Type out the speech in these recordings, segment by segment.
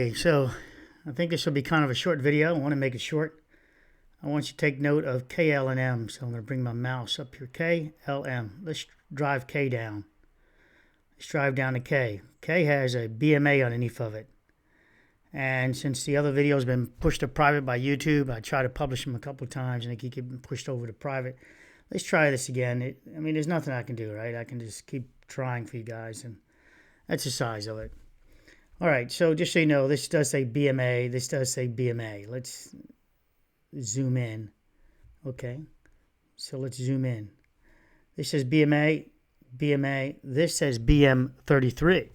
Okay, so I think this will be kind of a short video. I want to make it short. I want you to take note of K, L, and M. So I'm going to bring my mouse up here. K, L, M. Let's drive K down. Let's drive down to K. K has a BMA underneath of it. And since the other video has been pushed to private by YouTube, I try to publish them a couple of times and they keep getting pushed over to private. Let's try this again. I mean, there's nothing I can do, right? I can just keep trying for you guys, and that's the size of it. All right, so just so you know, this does say BMA. This does say BMA. Let's zoom in. Okay, so let's zoom in. This says BMA, BMA. This says BM33.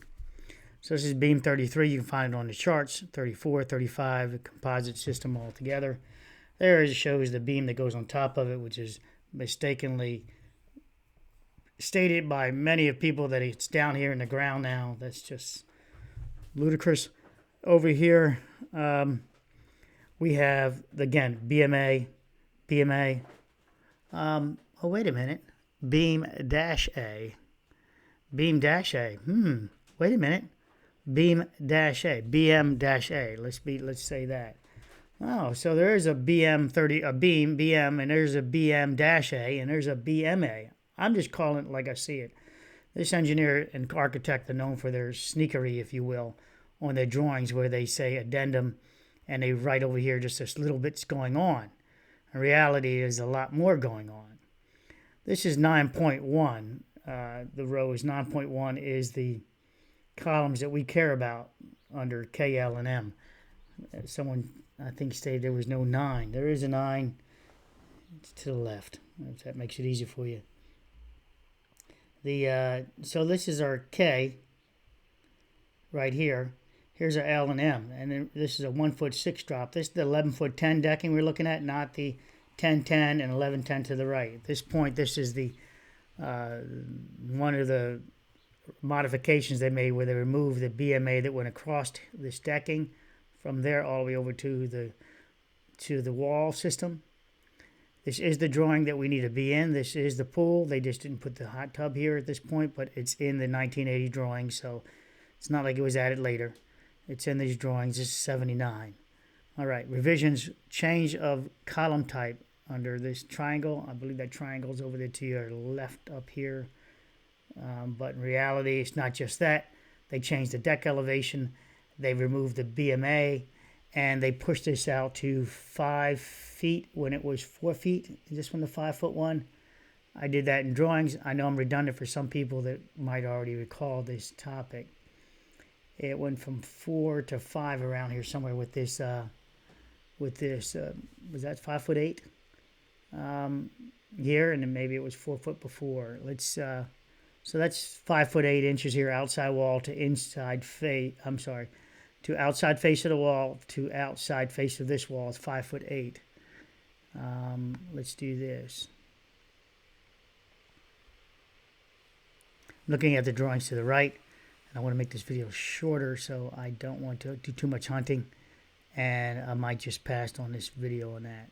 So this is beam 33. You can find it on the charts, 34, 35, the composite system all together. There it shows the beam that goes on top of it, which is mistakenly stated by many of people that it's down here in the ground now. That's just ludicrous. Over here, we have, again, BMA, BMA. Oh, wait a minute. Beam dash A. Beam dash A. Wait a minute. Beam dash A. BM dash A. Let's say that. Oh, so there is a beam, BM, and there's a BM dash A, and there's a BMA. I'm just calling it like I see it. This engineer and architect are known for their sneakery, if you will, on their drawings where they say addendum and they write over here just this little bit's going on. In reality, there's a lot more going on. This is 9.1. The row is 9.1 is the columns that we care about under K, L, and M. Someone, I think, stated there was no 9. There is a 9. It's to the left, if that makes it easy for you. So this is our K right here. Here's our L and M, and then this is a 1'6" drop. This is the 11'10" decking we're looking at, not the 10'10" and 11'10" to the right. At this point, this is the one of the modifications they made where they removed the BMA that went across this decking from there all the way over to the wall system. This is the drawing that we need to be in. This is the pool. They just didn't put the hot tub here at this point, but it's in the 1980 drawing, so it's not like it was added later. It's in these drawings. This is 79. All right, revisions, change of column type under this triangle. I believe that triangle is over there to your left up here. But in reality, it's not just that. They changed the deck elevation. They removed the BMA, and they pushed this out to 5 feet when it was 4 feet. Is this one the 5-foot one? I did that in drawings. I know I'm redundant for some people that might already recall this topic. It went from 4 to 5 around here somewhere with this. Was that 5'8" here, and then maybe it was 4 foot before. So that's 5'8" here, outside wall to inside face. I'm sorry, to outside face of the wall to outside face of this wall is 5'8". Let's do this. Looking at the drawings to the right. I want to make this video shorter, so I don't want to do too much hunting, and I might just pass on this video on that.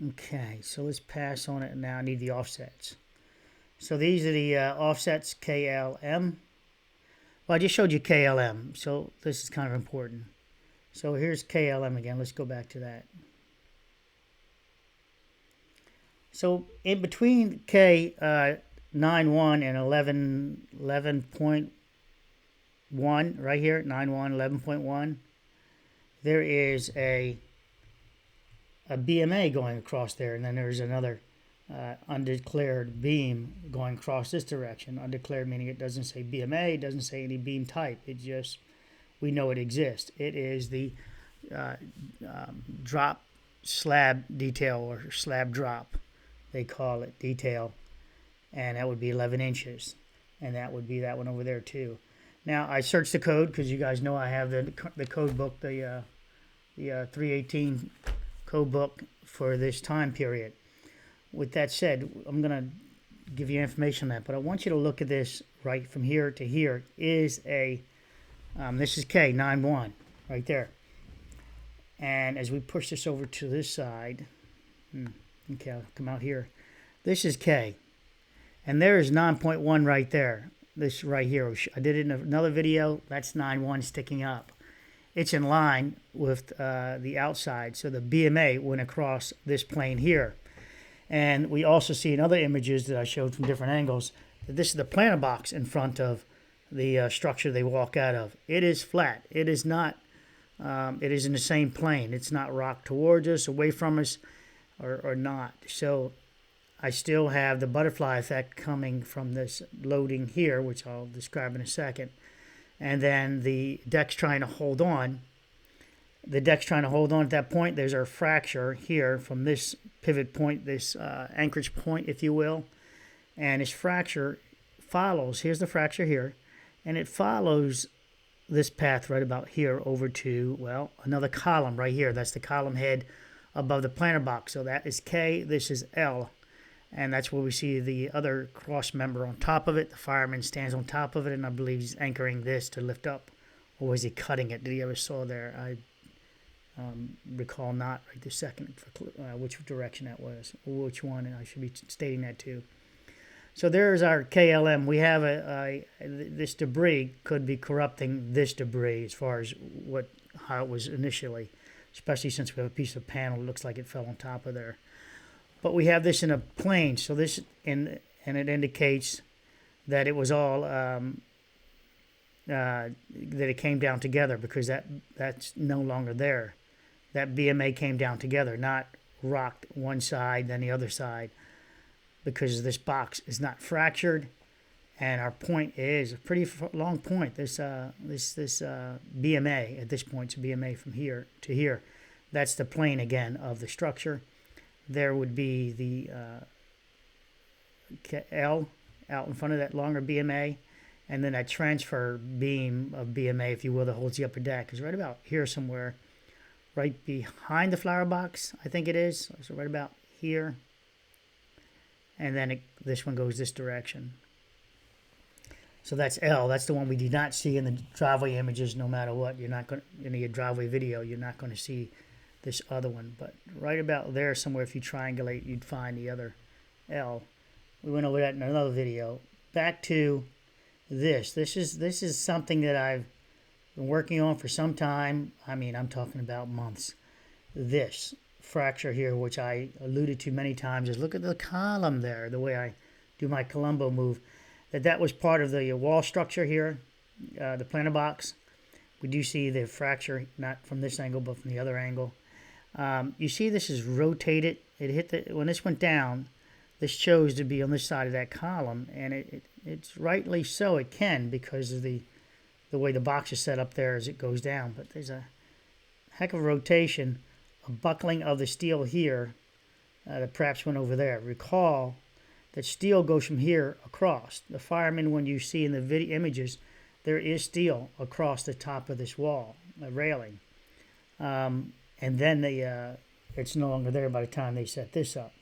Okay, so let's pass on it, and now I need the offsets. So these are the offsets, KLM. Well, I just showed you KLM, so this is kind of important. So here's KLM again. Let's go back to that. So in between K 9.1 and 11.1 right here, 9.1, 11.1, there is a BMA going across there, and then there's another undeclared beam going across this direction. Undeclared meaning it doesn't say BMA, it doesn't say any beam type. It just, we know it exists. It is the drop slab detail, or slab drop, they call it, detail. And that would be 11 inches. And that would be that one over there too. Now, I searched the code because you guys know I have the code book, the 318 code book for this time period. With that said, I'm going to give you information on that. But I want you to look at this right from here to here. Is a, this is K, 9.1, right there. And as we push this over to this side, okay, I'll come out here. This is K. And there is 9.1 right there. this right here. I did it in another video. That's 9-1 sticking up. It's in line with the outside. So the BMA went across this plane here. And we also see in other images that I showed from different angles that this is the planter box in front of the structure they walk out of. It is flat. It is not, it is in the same plane. It's not rocked towards us, away from us, or not. So I still have the butterfly effect coming from this loading here, which I'll describe in a second. And then the deck's trying to hold on. The deck's trying to hold on at that point. There's our fracture here from this pivot point, this anchorage point, if you will. And this fracture follows, here's the fracture here, and it follows this path right about here over to, well, another column right here. That's the column head above the planter box. So that is K, this is L. And that's where we see the other cross member on top of it. The fireman stands on top of it, and I believe he's anchoring this to lift up. Or was he cutting it? Did he ever saw there? I recall not right this second for, which direction that was, or which one, and I should be stating that too. So there's our KLM. We have this debris could be corrupting this debris as far as how it was initially, especially since we have a piece of panel that looks like it fell on top of there. But we have this in a plane, so this and it indicates that it was all that it came down together, because that's no longer there. That BMA came down together, not rocked one side then the other side, because this box is not fractured, and our point is a pretty long point. This BMA at this point, it's a BMA from here to here. That's the plane again of the structure. There would be the L out in front of that longer BMA, and then that transfer beam of BMA, if you will, that holds the upper deck is right about here somewhere, right behind the flower box, I think it is. So right about here. And then this one goes this direction. So that's L. That's the one we do not see in the driveway images no matter what. You're not going to, in your driveway video, you're not going to see this other one. But right about there somewhere, if you triangulate, you'd find the other L. We went over that in another video. Back to this. This is something that I've been working on for some time. I mean, I'm talking about months. This fracture here, which I alluded to many times, is look at the column there, the way I do my Columbo move. That was part of the wall structure here, the planter box. We do see the fracture, not from this angle, but from the other angle. You see this is rotated. It hit when this went down, this chose to be on this side of that column, and it's rightly so. It can, because of the way the box is set up there as it goes down. But there's a heck of a rotation, a buckling of the steel here that perhaps went over there. Recall that steel goes from here across. The firemen, when you see in the video images, there is steel across the top of this wall, a railing. And then it's no longer there by the time they set this up.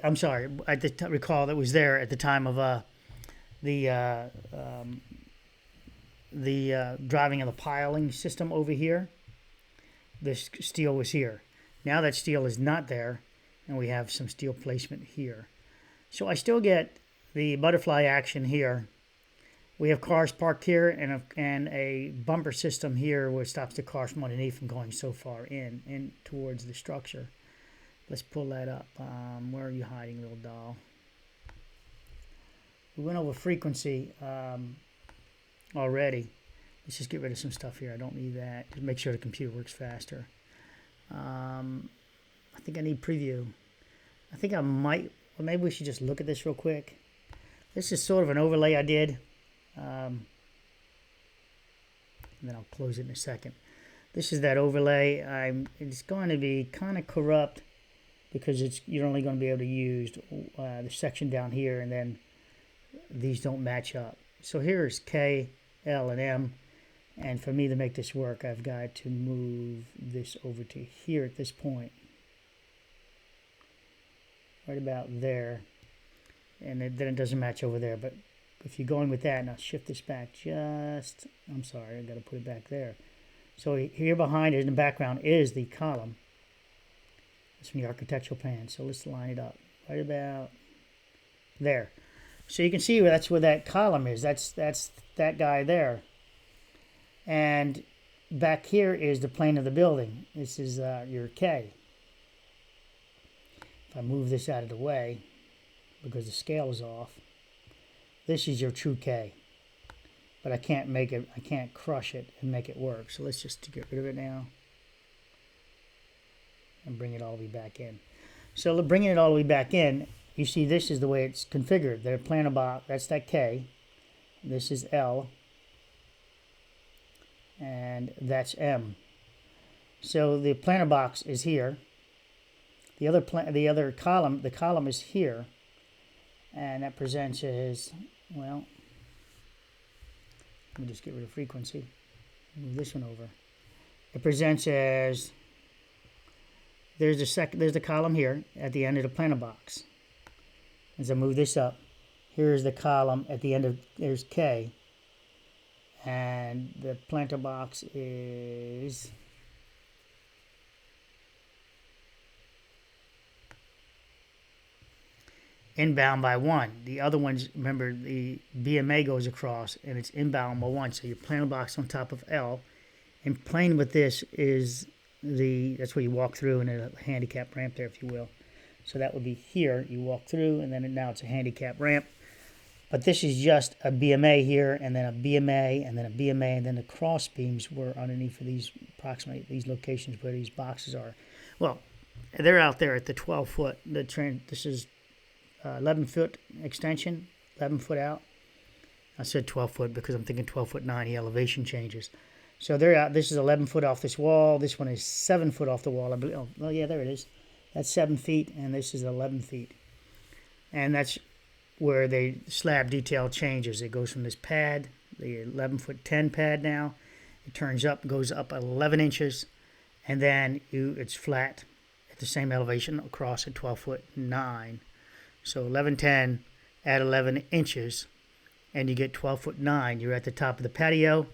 I'm sorry, I recall that was there at the time of the driving of the piling system over here. This steel was here. Now that steel is not there, and we have some steel placement here. So I still get the butterfly action here. We have cars parked here and a bumper system here which stops the cars from underneath from going so far in towards the structure. Let's pull that up. Where are you hiding, little doll? We went over frequency already. Let's just get rid of some stuff here. I don't need that. Just make sure the computer works faster. I think I need preview. I think I might, well, maybe we should just look at this real quick. This is sort of an overlay I did. And then I'll close it in a second. This is that overlay. It's going to be kind of corrupt because you're only going to be able to use the section down here, and then these don't match up. So here's K, L, and M. And for me to make this work, I've got to move this over to here at this point. Right about there. And then it doesn't match over there. But if you're going with that, and I'll shift this back just, I'm sorry, I've got to put it back there. So here behind it in the background is the column. It's from the architectural plan. So let's line it up right about there. So you can see that's where that column is. That's that guy there. And back here is the plane of the building. This is your K. If I move this out of the way, because the scale is off, this is your true K. But I can't make it, I can't crush it and make it work. So let's just get rid of it now and bring it all the way back in. So bringing it all the way back in, you see this is the way it's configured. They're planter box, that's that K. This is L. And that's M. So the planter box is here. The other column, the column is here. And that presents as, well, let me just get rid of frequency. Move this one over. It presents as, there's the column here at the end of the planter box. As I move this up, here's the column at the end of, there's K. And the planter box is inbound by 1. The other ones, remember, the BMA goes across and it's inbound by 1. So your planter box on top of L. And playing with this is that's where you walk through, and a handicap ramp there, if you will. So that would be here. You walk through, and then now it's a handicap ramp. But this is just a BMA here, and then a BMA, and then a BMA, and then the cross beams were underneath of these, approximately these locations where these boxes are. Well, they're out there at the 12-foot. This is 11-foot extension, 11 foot out. I said 12 foot because I'm thinking 12 foot 90 elevation changes. So they're out. This is 11 foot off this wall. This one is 7 foot off the wall. I believe. Oh, yeah, there it is. That's 7 feet, and this is 11 feet. And that's where the slab detail changes. It goes from this pad, the 11 foot 10 pad now. It turns up, goes up 11 inches, and then it's flat at the same elevation across at 12 foot 9. So 11.10 at 11 inches, and you get 12 foot 9. You're at the top of the patio.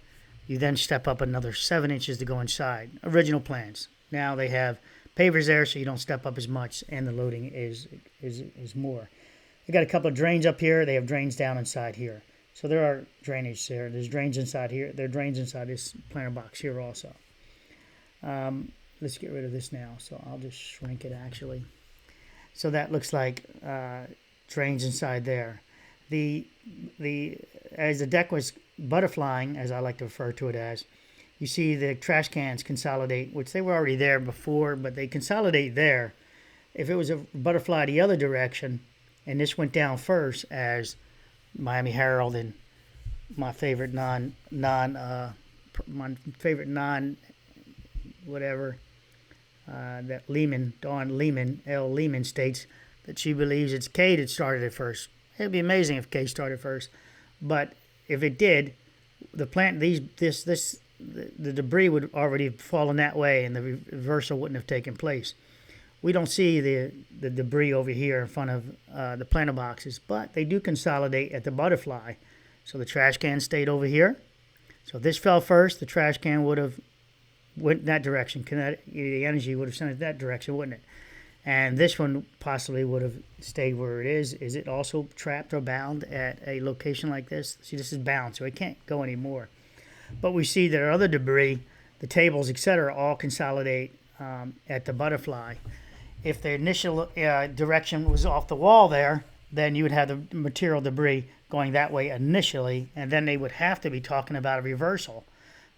You then step up another 7 inches to go inside. Original plans. Now they have pavers there, so you don't step up as much, and the loading is more. They got a couple of drains up here. They have drains down inside here. So there are drainage there. There's drains inside here. There are drains inside this planter box here also. Let's get rid of this now. So I'll just shrink it actually. So that looks like drains inside there. As the deck was butterflying, as I like to refer to it as, you see the trash cans consolidate, which they were already there before, but they consolidate there. If it was a butterfly the other direction, and this went down first as Miami Herald and my favorite that Lehman, Dawn Lehman, L. Lehman states that she believes it's K that started it first. It'd be amazing if K started first, but if it did, the debris would already have fallen that way, and the reversal wouldn't have taken place. We don't see the debris over here in front of the planter boxes, but they do consolidate at the butterfly. So the trash can stayed over here. So if this fell first, the trash can would have went in that direction. The energy would have sent it that direction, wouldn't it? And this one possibly would have stayed where it is. Is it also trapped or bound at a location like this? See, this is bound, so it can't go anymore. But we see that our other debris, the tables, etc., all consolidate at the butterfly. If the initial direction was off the wall there, then you would have the material debris going that way initially, and then they would have to be talking about a reversal,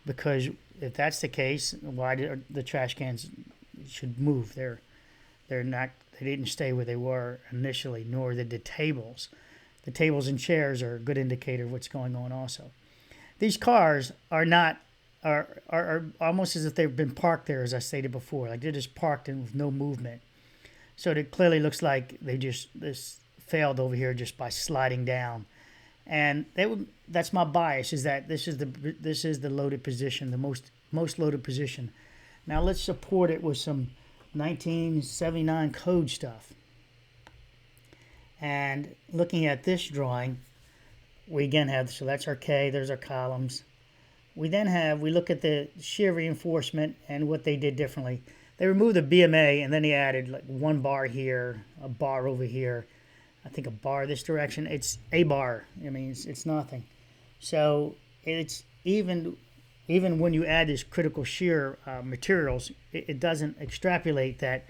because if that's the case, why did the trash cans should move? They didn't stay where they were initially, nor did the tables. The tables and chairs are a good indicator of what's going on also. These cars are almost as if they've been parked there, as I stated before. Like they're just parked and with no movement. So it clearly looks like this failed over here just by sliding down. And that's my bias, is that this is the loaded position, the most loaded position. Now let's support it with some 1979 code stuff. And looking at this drawing, we again have, so that's our K, there's our columns. We look at the shear reinforcement and what they did differently. They removed the BMA, and then they added like one bar here, a bar over here. I think a bar this direction. It's a bar. I mean, it's nothing. So it's even when you add this critical shear materials, it doesn't extrapolate that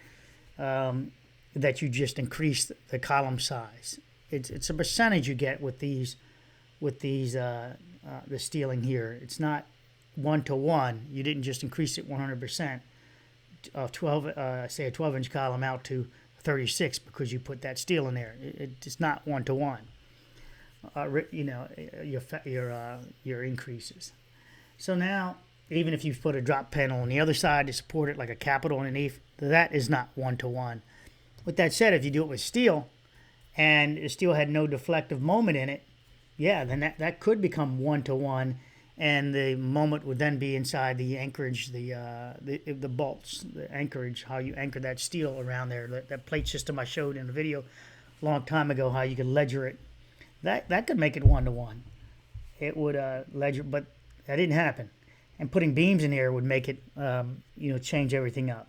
that you just increase the column size. It's a percentage you get with these the steeling here. It's not 1-to-1. You didn't just increase it 100% of 12, say a 12-inch column out to 36 because you put that steel in there. It's not 1-to-1. You know, your increases. So now, even if you put a drop panel on the other side to support it, like a capital underneath, that is not 1-to-1. With that said, if you do it with steel, and the steel had no deflective moment in it, yeah, then that could become 1-to-1, and the moment would then be inside the anchorage, the bolts, the anchorage, how you anchor that steel around there. That plate system I showed in the video a long time ago, how you could ledger it. That could make it 1-to-1. It would ledger, but that didn't happen. And putting beams in here would make it, change everything up.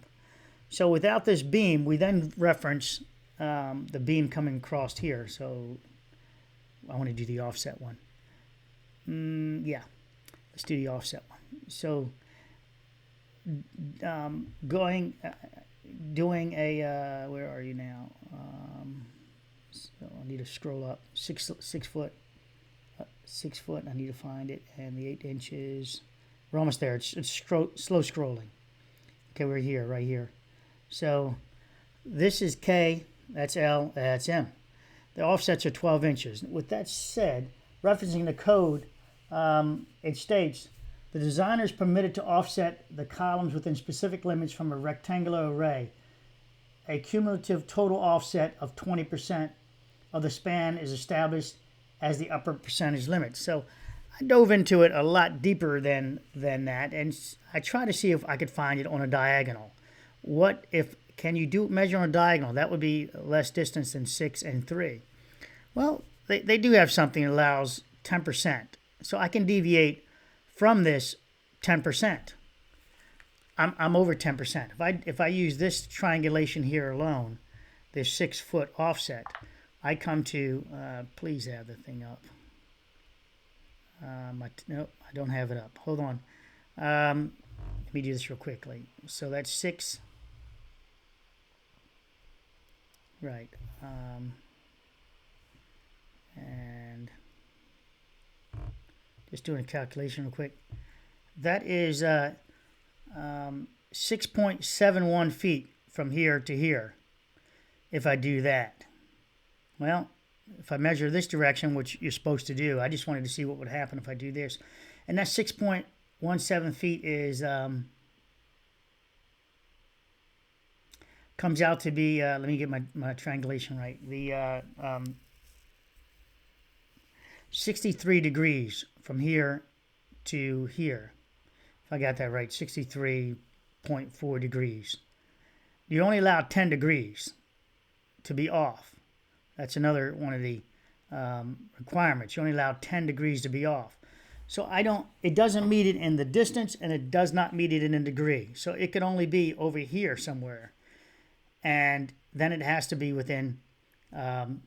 So without this beam, we then reference the beam coming across here. So I want to do the offset one. Yeah, let's do the offset one. So doing a, where are you now? So I need to scroll up, 6 foot, 6 foot. I need to find it, and the 8 inches. We're almost there. It's slow scrolling. Okay, we're here, right here. So this is K, that's L, that's M. The offsets are 12 inches. With that said, referencing the code, it states, the designer is permitted to offset the columns within specific limits from a rectangular array. A cumulative total offset of 20% of the span is established as the upper percentage limit. So I dove into it a lot deeper than that, and I tried to see if I could find it on a diagonal. What if, can you measure on a diagonal? That would be less distance than 6 and 3. Well, they do have something that allows 10%. So I can deviate from this 10%. I'm over 10%. If I use this triangulation here alone, this 6 foot offset, I come to, please have the thing up. Nope, I don't have it up. Hold on. Let me do this real quickly. So that's 6. Right. And just doing a calculation real quick. That is 6.71 feet from here to here if I do that. Well, if I measure this direction, which you're supposed to do, I just wanted to see what would happen if I do this. And that 6.17 feet is comes out to be, let me get my triangulation right, the 63 degrees from here to here. If I got that right, 63.4 degrees. You only allow 10 degrees to be off. That's another one of the requirements. You only allow 10 degrees to be off. So it doesn't meet it in the distance, and it does not meet it in a degree. So it could only be over here somewhere. And then it has to be within 10%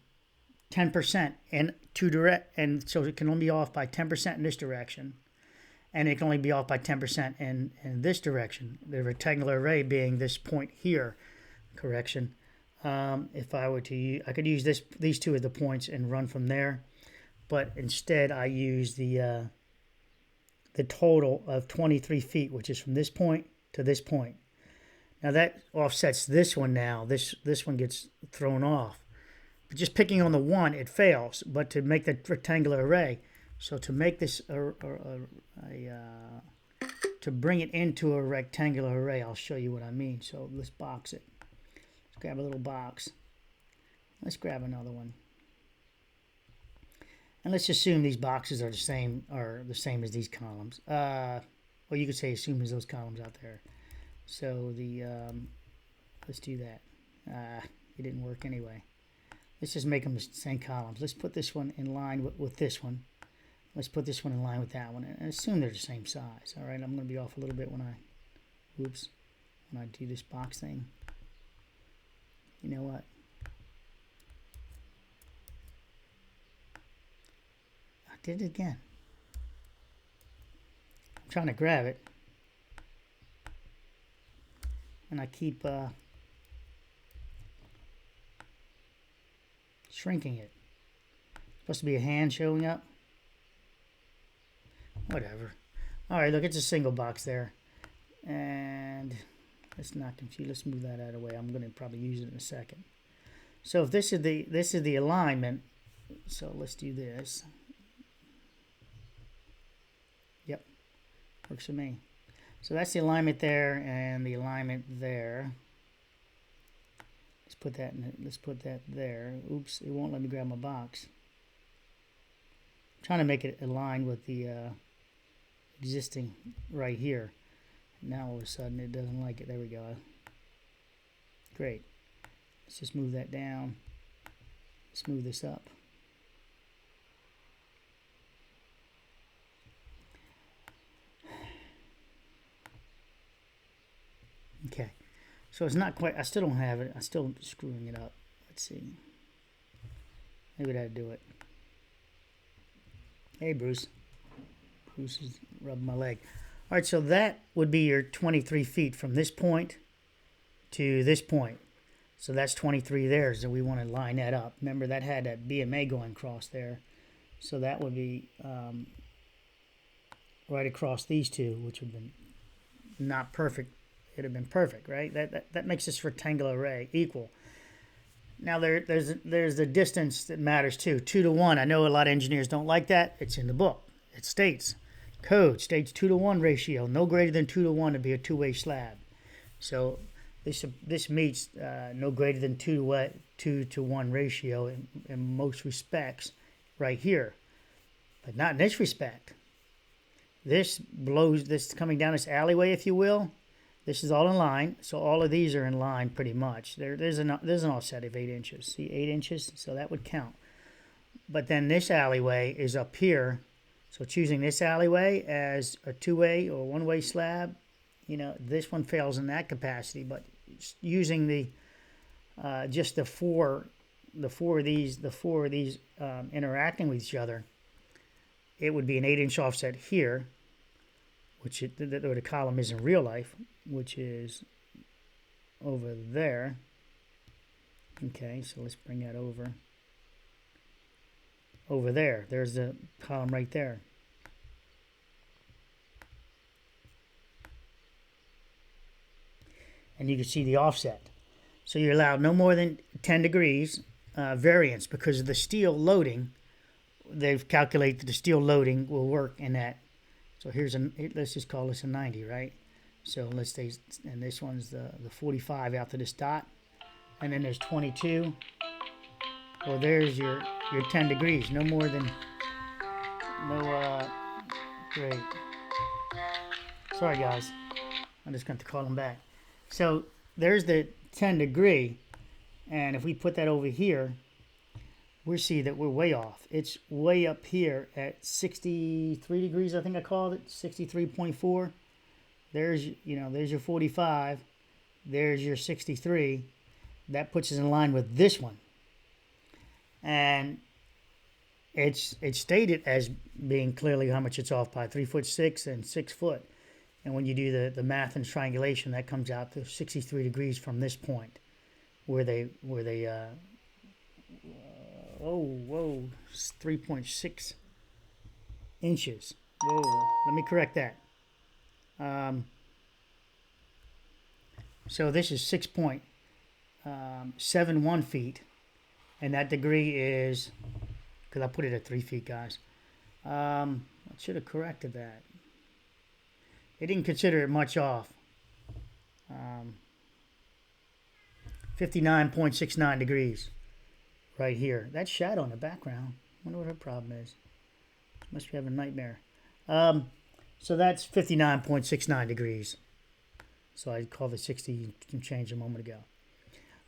in and so it can only be off by 10% in this direction, and it can only be off by 10% in this direction. The rectangular array being this point here, correction. If I were to, I could use these two as the points and run from there, but instead I use the total of 23 feet, which is from this point to this point. Now that offsets this one now. This one gets thrown off. But just picking on the one, it fails. But to make the rectangular array, so to make this to bring it into a rectangular array, I'll show you what I mean. So let's box it. Let's grab a little box. Let's grab another one. And let's assume these boxes are the same as these columns. Well, you could say assume as those columns out there. So let's do that. It didn't work anyway. Let's just make them the same columns. Let's put this one in line with this one. Let's put this one in line with that one, and assume they're the same size. All right, I'm going to be off a little bit when I do this box thing. You know what? did it again. I'm trying to grab it. And I keep shrinking it. Supposed to be a hand showing up. Whatever. Alright, look, it's a single box there. And let's not confuse. Let's move that out of the way. I'm going to probably use it in a second. So if this is the alignment, so let's do this. Yep, works for me. So that's the alignment there and the alignment there. Let's put that in. Let's put that there. Oops, it won't let me grab my box. I'm trying to make it align with the existing right here. Now all of a sudden it doesn't like it. There we go. Great. Let's just move that down. Let's move this up. Okay. So it's not quite, I still don't have it. I'm still screwing it up. Let's see. Maybe that'd do it. Hey, Bruce. Bruce is rubbing my leg. All right, so that would be your 23 feet from this point to this point. So that's 23 there, so we want to line that up. Remember, that had that BMA going across there. So that would be right across these two, which would have been not perfect. It would have been perfect, right? That makes this rectangular array equal. Now, there's the distance that matters too. 2 to 1. I know a lot of engineers don't like that. It's in the book. It states, code states 2 to 1 ratio, no greater than 2 to 1 to be a two-way slab. So this meets no greater than 2 to 1 ratio in most respects right here, but not in this respect. This coming down this alleyway, if you will. This is all in line, so all of these are in line pretty much. There's an offset of 8 inches. See, 8 inches, so that would count. But then this alleyway is up here, so choosing this alleyway as a two-way or one-way slab, you know, this one fails in that capacity. But using the just the four of these interacting with each other, it would be an 8-inch offset here, which the column is in real life, which is over there. Okay, so let's bring that over there. There's the column right there. And you can see the offset. So you're allowed no more than 10 degrees variance because of the steel loading. They've calculated that the steel loading will work in that. So let's just call this a 90, right? So let's say, and this one's the 45 out to this dot. And then there's 22. Well, there's your 10 degrees. No more than, great. Sorry, guys. I'm just going to call them back. So there's the 10 degree. And if we put that over here, we see that we're way off. It's way up here at 63 degrees, I think I called it, 63.4. There's your 45. There's your 63. That puts us in line with this one. And it's stated as being clearly how much it's off by, 3'6" and 6 foot. And when you do the math and triangulation, that comes out to 63 degrees from this point, where they 3.6 inches. Whoa, let me correct that. So this is 6.71 feet, and that degree is, because I put it at 3 feet, guys. I should have corrected that. They didn't consider it much off. 59.69 degrees right here. That shadow in the background. I wonder what her problem is. Must be having a nightmare. So that's 59.69 degrees. So I called it 60 and change a moment ago.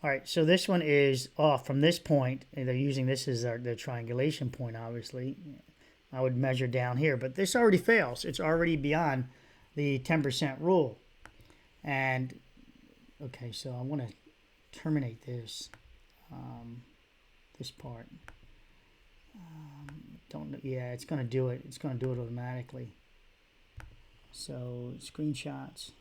All right, so this one is off from this point. And they're using this as their triangulation point, obviously. I would measure down here, but this already fails. It's already beyond the 10% rule. And, okay, so I want to terminate this, this part. Yeah, it's going to do it. It's going to do it automatically. So screenshots.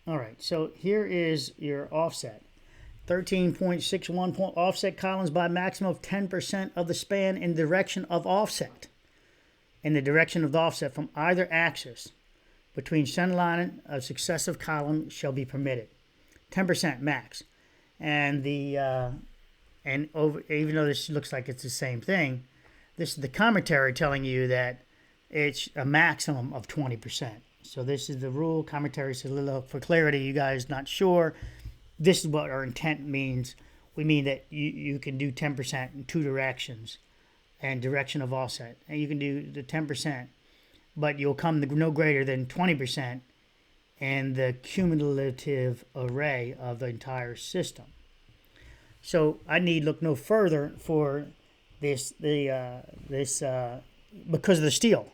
All right, so here is your offset. 13.61 point offset columns by a maximum of 10% of the span in direction of offset. In the direction of the offset from either axis between center line of successive column shall be permitted. 10% max. And even though this looks like it's the same thing, this is the commentary telling you that it's a maximum of 20%. So this is the rule. Commentary says, for clarity, you guys not sure, this is what our intent means. We mean that you can do 10% in two directions and direction of offset. And you can do the 10%, but you'll come to no greater than 20% in the cumulative array of the entire system. So I need look no further for because of the steel.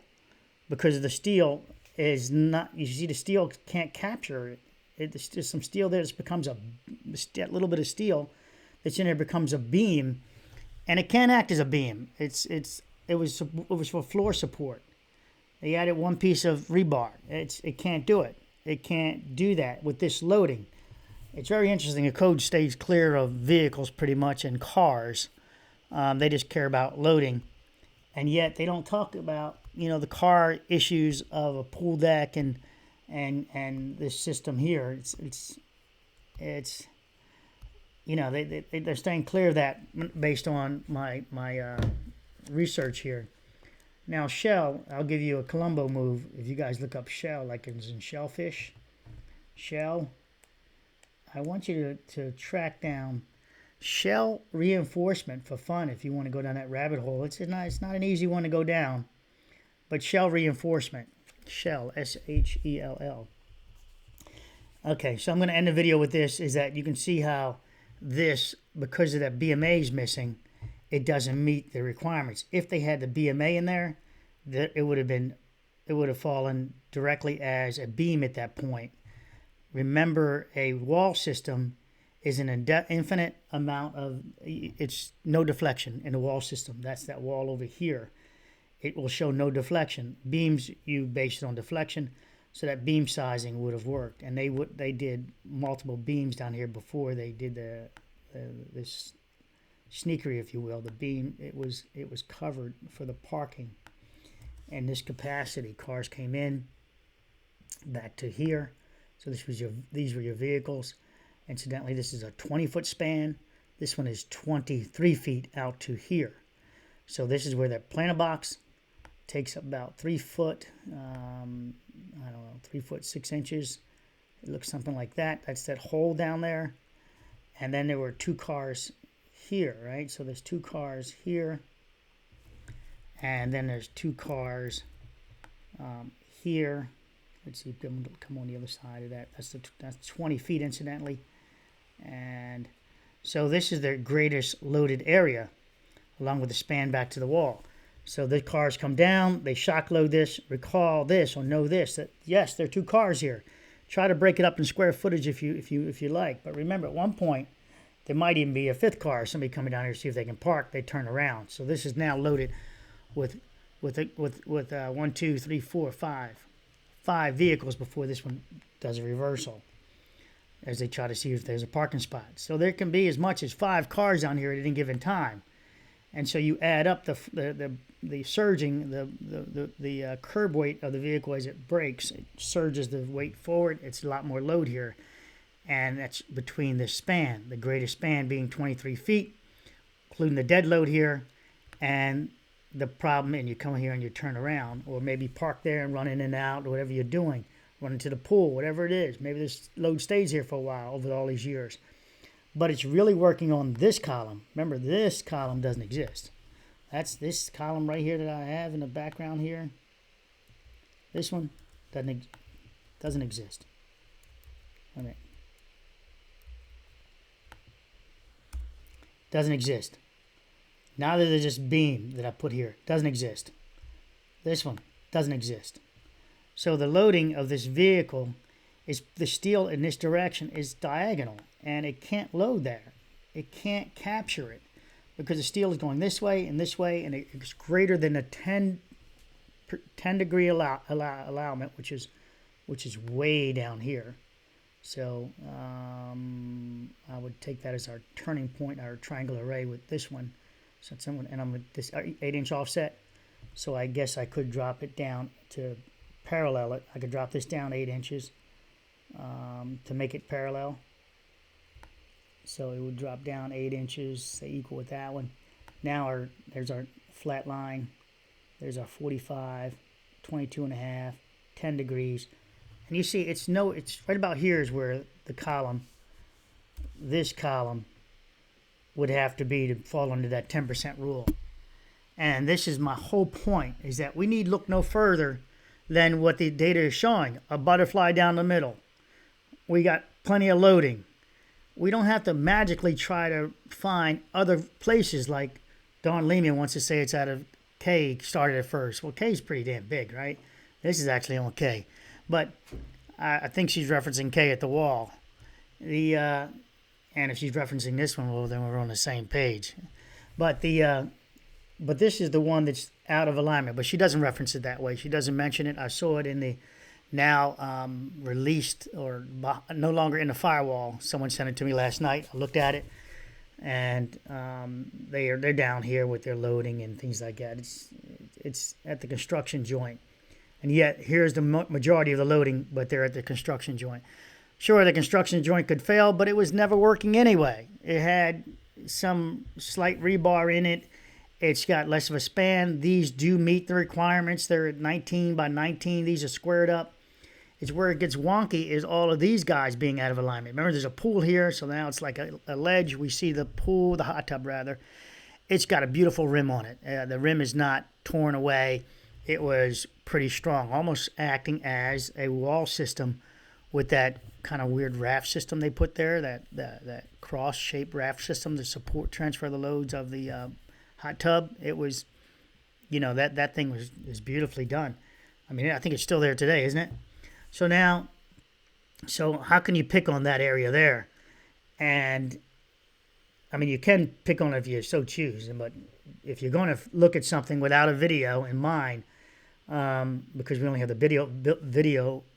Because the steel is not, you see the steel can't capture it. There's some steel there that becomes a little bit of steel that's in there becomes a beam, and it can't act as a beam. It was for floor support. They added one piece of rebar. It can't do it. It can't do that with this loading. It's very interesting. The code stays clear of vehicles pretty much and cars. They just care about loading, and yet they don't talk about the car issues of a pool deck and this system here. It's they're staying clear of that based on my research here. Now shell, I'll give you a Columbo move. If you guys look up shell, like it's in shellfish, shell, I want you to track down shell reinforcement for fun. If you want to go down that rabbit hole, it's not an easy one to go down. But shell reinforcement, shell, S-H-E-L-L. Okay, so I'm going to end the video with this, is that you can see how this, because of that BMA is missing, it doesn't meet the requirements. If they had the BMA in there, it would have fallen directly as a beam at that point. Remember, a wall system is an infinite amount of, it's no deflection in the wall system. That's that wall over here. It will show no deflection. Beams, you base it on deflection, so that beam sizing would have worked. And they did multiple beams down here before they did this sneakery, if you will. The beam, it was covered for the parking and this capacity. Cars came in back to here. So these were your vehicles. Incidentally, this is a 20-foot span. This one is 23 feet out to here. So this is where that planter box takes about 3 foot, I don't know, 3 foot 6 inches. It looks something like that. That's that hole down there. And then there were two cars here, right? So there's two cars here. And then there's two cars here. Let's see, come on the other side of that. That's 20 feet, incidentally. And so this is the greatest loaded area, along with the span back to the wall. So the cars come down, they shock load this, recall this, or know this, that yes, there are two cars here. Try to break it up in square footage if you like. But remember, at one point, there might even be a fifth car, somebody coming down here to see if they can park, they turn around. So this is now loaded with 1, 2, 3, 4, 5 vehicles before this one does a reversal, as they try to see if there's a parking spot. So there can be as much as 5 cars down here at any given time. And so you add up the surging, the curb weight of the vehicle as it brakes. It surges the weight forward. It's a lot more load here. And that's between the span, the greatest span being 23 feet, including the dead load here. And the problem, and you come here and you turn around, or maybe park there and run in and out, or whatever you're doing, run into the pool, whatever it is. Maybe this load stays here for a while over all these years. But it's really working on this column. Remember, this column doesn't exist. That's this column right here that I have in the background here. This one doesn't exist. All right. Doesn't exist. Neither does this beam that I put here. Doesn't exist. This one doesn't exist. So the loading of this vehicle is, the steel in this direction is diagonal, and it can't load there. It can't capture it because the steel is going this way, and it's greater than a 10 degree allowment, which is way down here. So I would take that as our turning point, our triangle array with this one. So someone, and I'm with this 8-inch offset. So I guess I could drop it down to parallel it. I could drop this down 8 inches to make it parallel. So it would drop down 8 inches, say equal with that one. Now there's our flat line. There's our 45, 22.5, 10 degrees. And you see, it's right about here is where the column, this column, would have to be to fall under that 10% rule. And this is my whole point, is that we need look no further than what the data is showing. A butterfly down the middle. We got plenty of loading. We don't have to magically try to find other places like Don Lehman wants to say it's out of K started at first. Well, K is pretty damn big, right? This is actually on K. But I think she's referencing K at the wall. And if she's referencing this one, well, then we're on the same page. But but this is the one that's out of alignment. But she doesn't reference it that way. She doesn't mention it. I saw it in the now released or no longer in the firewall. Someone sent it to me last night. I looked at it, and they're down here with their loading and things like that. It's at the construction joint, and yet here's the majority of the loading, but they're at the construction joint. Sure, the construction joint could fail, but it was never working anyway. It had some slight rebar in it. It's got less of a span. These do meet the requirements. They're at 19 by 19. These are squared up. It's where it gets wonky is all of these guys being out of alignment. Remember, there's a pool here, so now it's like a ledge. We see the pool, the hot tub rather. It's got a beautiful rim on it. The rim is not torn away. It was pretty strong, almost acting as a wall system with that kind of weird raft system they put there, that cross-shaped raft system to support transfer the loads of the hot tub. It was, that thing was beautifully done. I mean, I think it's still there today, isn't it? So now, how can you pick on that area there? And, I mean, you can pick on it if you so choose, but if you're going to look at something without a video in mind, because we only have the video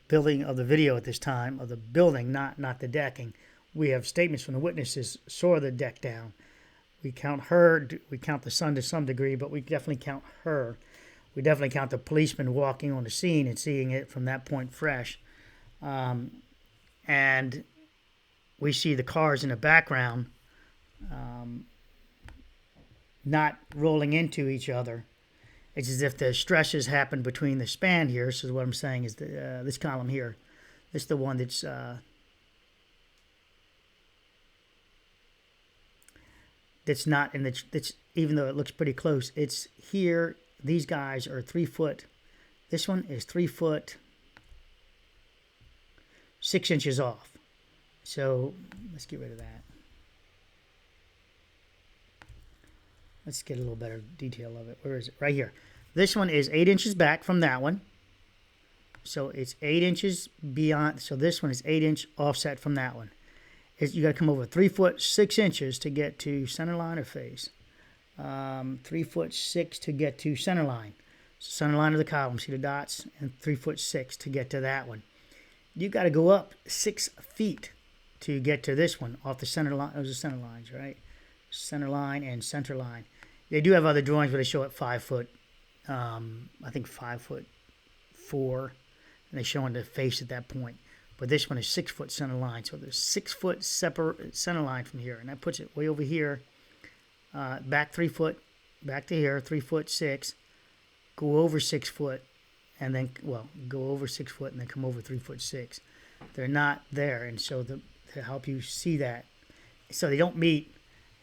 building of the video at this time, of the building, not the decking. We have statements from the witnesses, saw the deck down. We count her, we count the son to some degree, but we definitely count her. We definitely count the policeman walking on the scene and seeing it from that point fresh. And we see the cars in the background not rolling into each other. It's as if the stresses happen between the span here. So what I'm saying is this column here. This is the one that's not in the. That's even though it looks pretty close. It's here. These guys are 3 foot. This one is 3 foot 6 inches off. So let's get rid of that. Let's get a little better detail of it. Where is it? Right here. This one is 8 inches back from that one. So it's 8 inches beyond. So this one is 8-inch offset from that one. You got to come over 3 foot 6 inches to get to center line or face. 3 foot 6 to get to center line. So center line of the column. See the dots? And 3 foot 6 to get to that one. You got to go up 6 feet to get to this one off the center line. Those are center lines, right? Center line and center line. They do have other drawings where they show it 5 foot. I think 5'4", and they show on the face at that point. But this one is 6 foot center line, so there's 6 foot separate center line from here, and that puts it way over here. Back 3 foot, back to here, 3 foot 6. Go over 6 foot, and then go over 6 foot and then come over 3 foot 6. They're not there, and so to help you see that, so they don't meet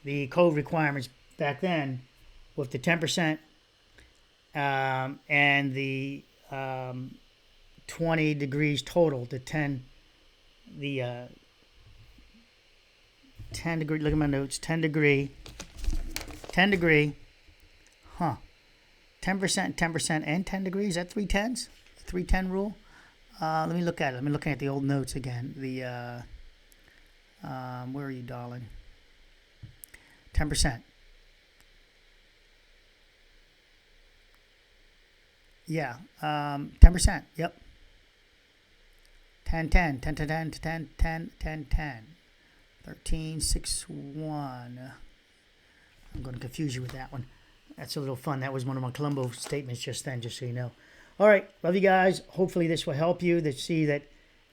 the code requirements back then with the 10%. And the 20 degrees total, the 10 degree, look at my notes, 10 degree, 10%, 10%, and 10 degrees, is that 3 10s? 310 rule? Let me look at it. I'm looking at the old notes again. The where are you, darling? 10%. Yeah, 10%. Yep. 10, 10, 10, 10, 10, 10, 10, 10, 10. 13, 6, 1. I'm going to confuse you with that one. That's a little fun. That was one of my Colombo statements just then, just so you know. All right, love you guys. Hopefully this will help you to see that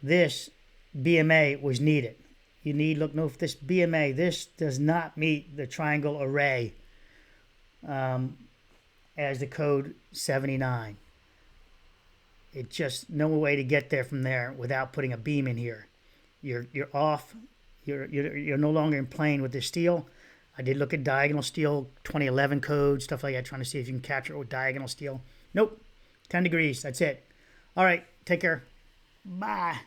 this BMA was needed. You need, look, no, if this BMA, this does not meet the triangle array as the code 79. It just no way to get there from there without putting a beam in here. You're off. You're no longer in plane with this steel. I did look at diagonal steel, 2011 code, stuff like that, trying to see if you can capture it with diagonal steel. Nope. 10 degrees. That's it. All right. Take care. Bye.